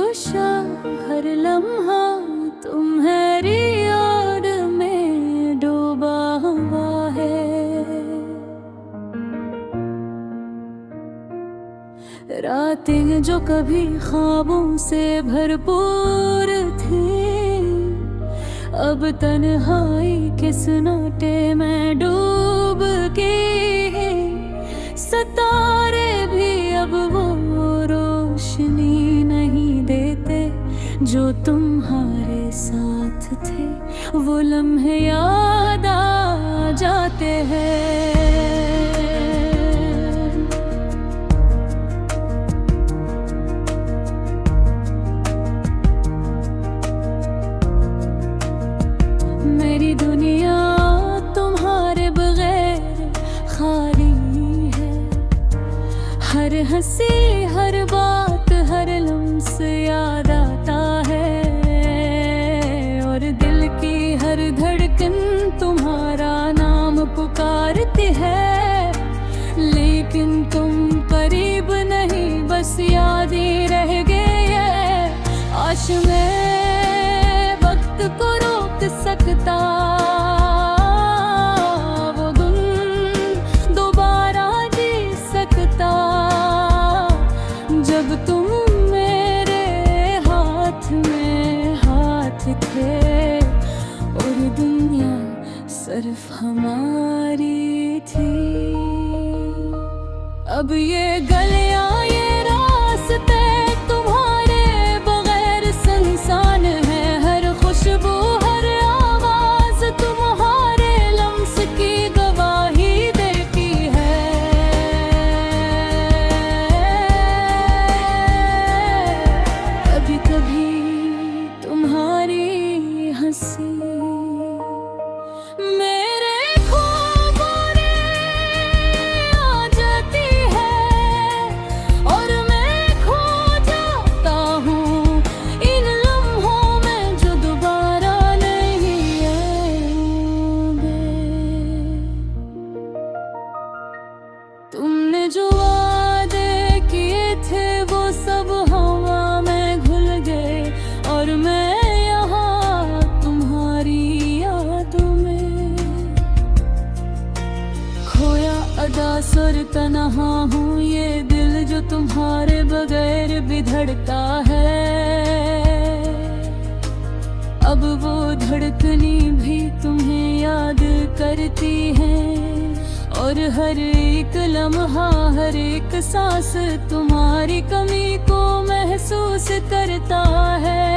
बेहोशा हर लम्हा तुम्हारी याद में डूबा हुआ है। रातें जो कभी ख्वाबों से भरपूर थी, अब तन्हाई के सन्नाटे में डूब के सितारे भी अब वो रोशनी नहीं देते जो तुम्हारे साथ थे। वो लम्हे याद आ जाते हैं। मेरी दुनिया तुम्हारे बगैर खाली है। हर हंसी हर बात हर लम्स याद आता है, और दिल की हर धड़कन तुम्हारा नाम पुकारती है। लेकिन तुम करीब नहीं, बस याद ही रह गए। आश में वक्त को रोक सकता वो गुम दोबारा जी सकता, जब तुम मेरे हाथ में हाथ थे और दुनिया सिर्फ हमारी थी। अब ये गलियां ये रास्ते तुम्हारे बगैर सुनसान है। हर खुशबू हर आवाज तुम्हारे लम्स की गवाही देती है। कभी कभी तुम्हारी हंसी मेरे ख्वाबों में आ जाती है, और मैं खो जाता हूँ इन लम्हों में जो दोबारा नहीं आएंगे। तुमने जो वादे किए थे वो सब हवा में घुल गए, और मैं यहाँ तुम्हारी यादों में खोया अदा सुर तन्हा हूँ। ये दिल जो तुम्हारे बगैर भी धड़कता है, अब वो धड़कनी भी तुम्हें याद करती है। और हर एक लम्हा हर एक सांस तुम्हारी कमी को महसूस करता है।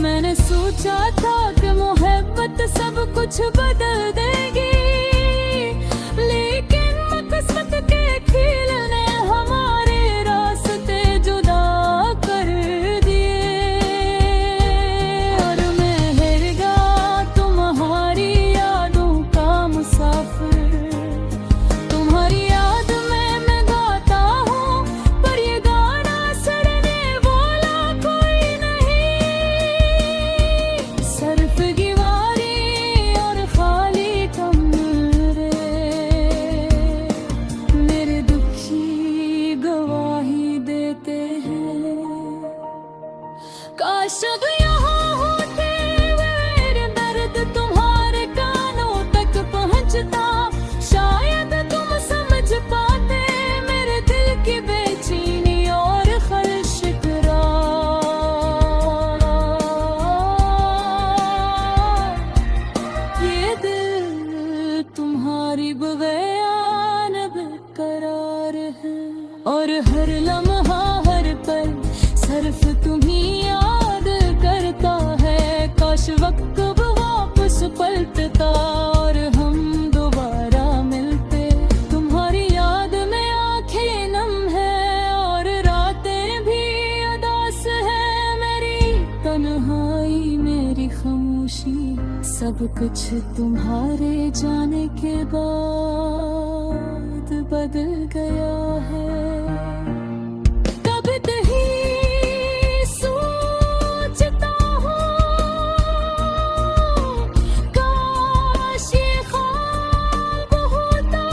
मैंने सोचा था कि मोहब्बत सब कुछ बदल देगी, लेकिन किस्मत के खेल ने हमारे रास्ते जुदा कर दिए। और मैं हिर गया तुम्हारी यादों का मुसाफिर। तुम्हारी याद में मैं गाता हूँ, पर ये गाना सड़ने वाला कोई नहीं। सिर्फ दीवारी और खाली कमरे मेरे दुखी गवाही देते हैं। काश अब यहाँ होते मेरे दर्द तुम्हारे कानों तक पहुँचता, शायद तुम समझ पाते मेरे दिल की बेचैनी और ख्वाहिश करार। ये दिल तुम्हारी बगैर बेकरार है, और हर लम्हा हर पल सिर्फ तुम्ही याद करता है। काश वक्त अब वापस पलटता और हम दोबारा मिलते। तुम्हारी याद में आंखें नम है और रातें भी उदास है। मेरी तन्हाई मेरी खामोशी सब कुछ तुम्हारे जाने के बाद बदल गया है। कभी नहीं सोचता हूँ काश ये ख्वाब होता,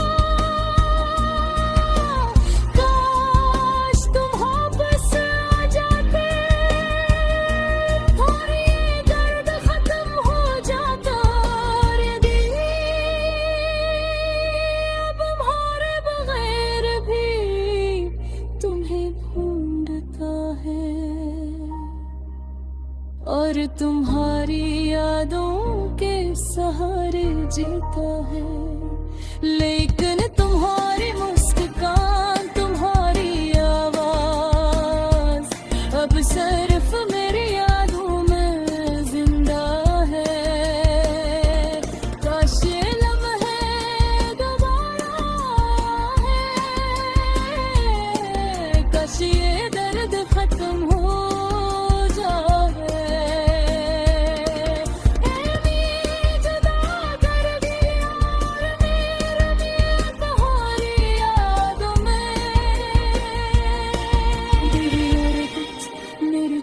काश तुम वापस आ यादों के सहारे जीता है। लेकिन तुम्हारी मुस्कान, तुम्हारी आवाज अब सिर्फ मेरी यादों में जिंदा है। काश ये लम्हे दोबारा है, काश ये दर्द खत्म हो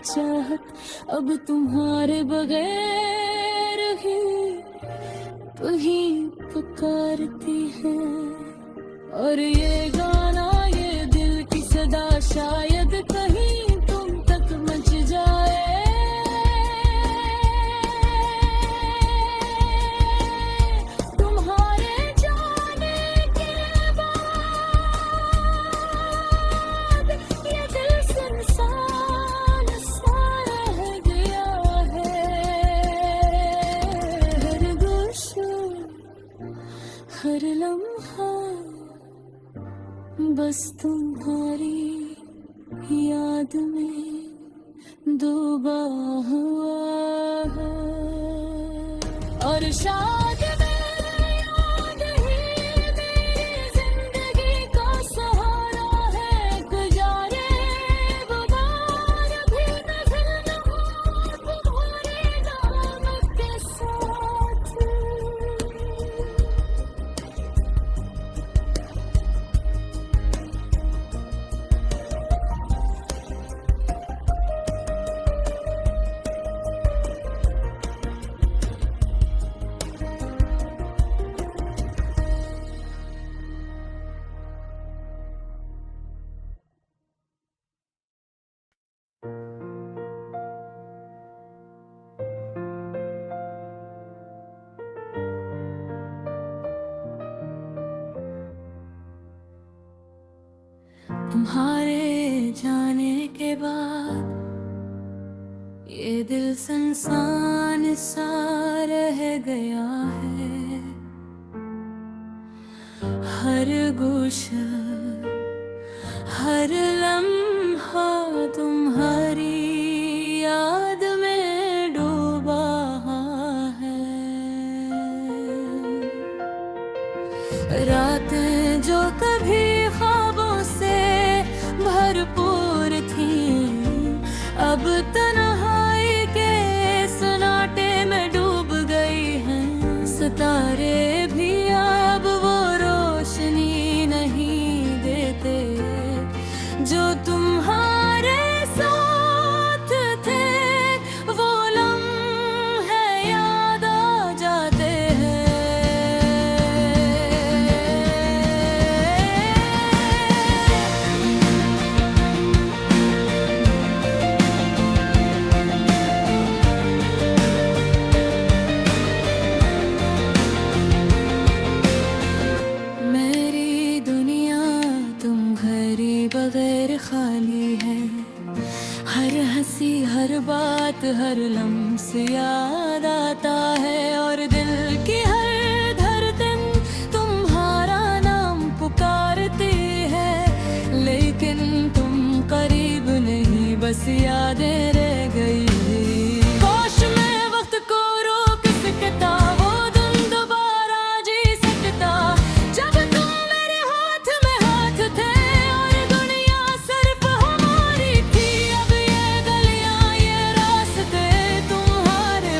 चाहत अब तुम्हारे बगैर ही पुकारती है। और ये गाना, ये दिल की सदा शायद कहीं तुम तक मच जाए। तुम्हारे जाने के बाद ये दिल सुनसान सा रह गया है। हर गोशा, हर लम्हा बस तुम्हारी याद में डूबा हुआ है। और शायद मेरी याद ही मेरी जिंदगी का सहारा है। गुजारे वो बार भी नजर न हो तुम्हारे नाम के साथ। तुम्हारे जाने के बाद ये दिल सुनसान सा रह गया है। हर गोशा, हर लम्हा तुम्हारी याद में डूबा है। रातें जो कभी ख्वाबों से भरपूर थी, अब तन्हाई के सन्नाटे में डूब गई हैं। सितारे भी अब वो रोशनी नहीं देते जो तुम्हारे साथ थे। वो लम्हे याद आ जाते बगैर खाली है। हर हंसी, हर बात, हर लम्स याद आता है। और दिल की हर धड़कन तुम्हारा नाम पुकारती है। लेकिन तुम करीब नहीं, बस यादें रह गई। काश मैं वक्त को रोक सकता, वो दिन दोबारा जी सकता जब तुम मेरे हाथ में हाथ थे। तुम्हारे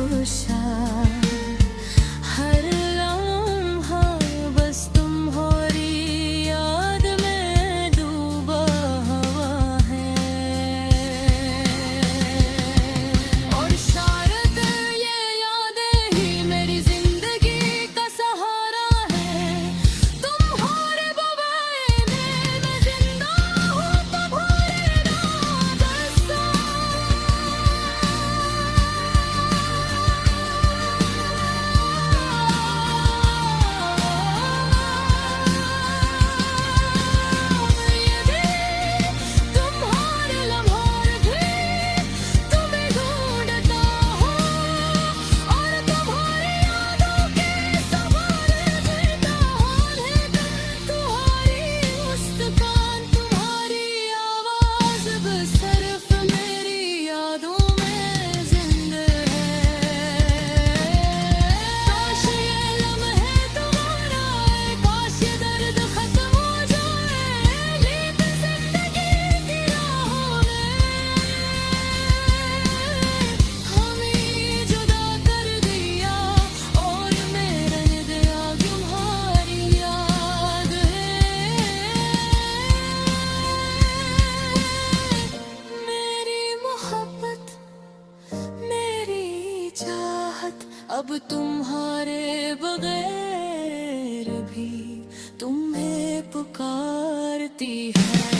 खुशहाल हर लम्हा बस तुम्हारी याद में डूबा हुआ है। और शायद ये यादें ही मेरी जिंदगी का सहारा है। तुम्हारे बगैर मैं जिंदा हूँ, तुम्हारे नाम बसा। तुम्हारे लम्हों भी तुम्हें ढूंढता हूँ और तुम्हारी यादों के सवारे जीता हूँ। तुम्हारी मुस्कान तुम्हारी आवाज बस सिर्फ मेरी यादों में जिंदा है। काश ये लम्हे तुम्हारा है, काश ये दर्द खत्म हो जाए, लेकिन जिंदगी की राहों में हमें जुदा कर दिया और मेरे दिया तुम्हारी याद है। मेरी मोहब्बत मेरी चाहत अब तुम्हारे बगैर भी तुम्हें पुकारती है।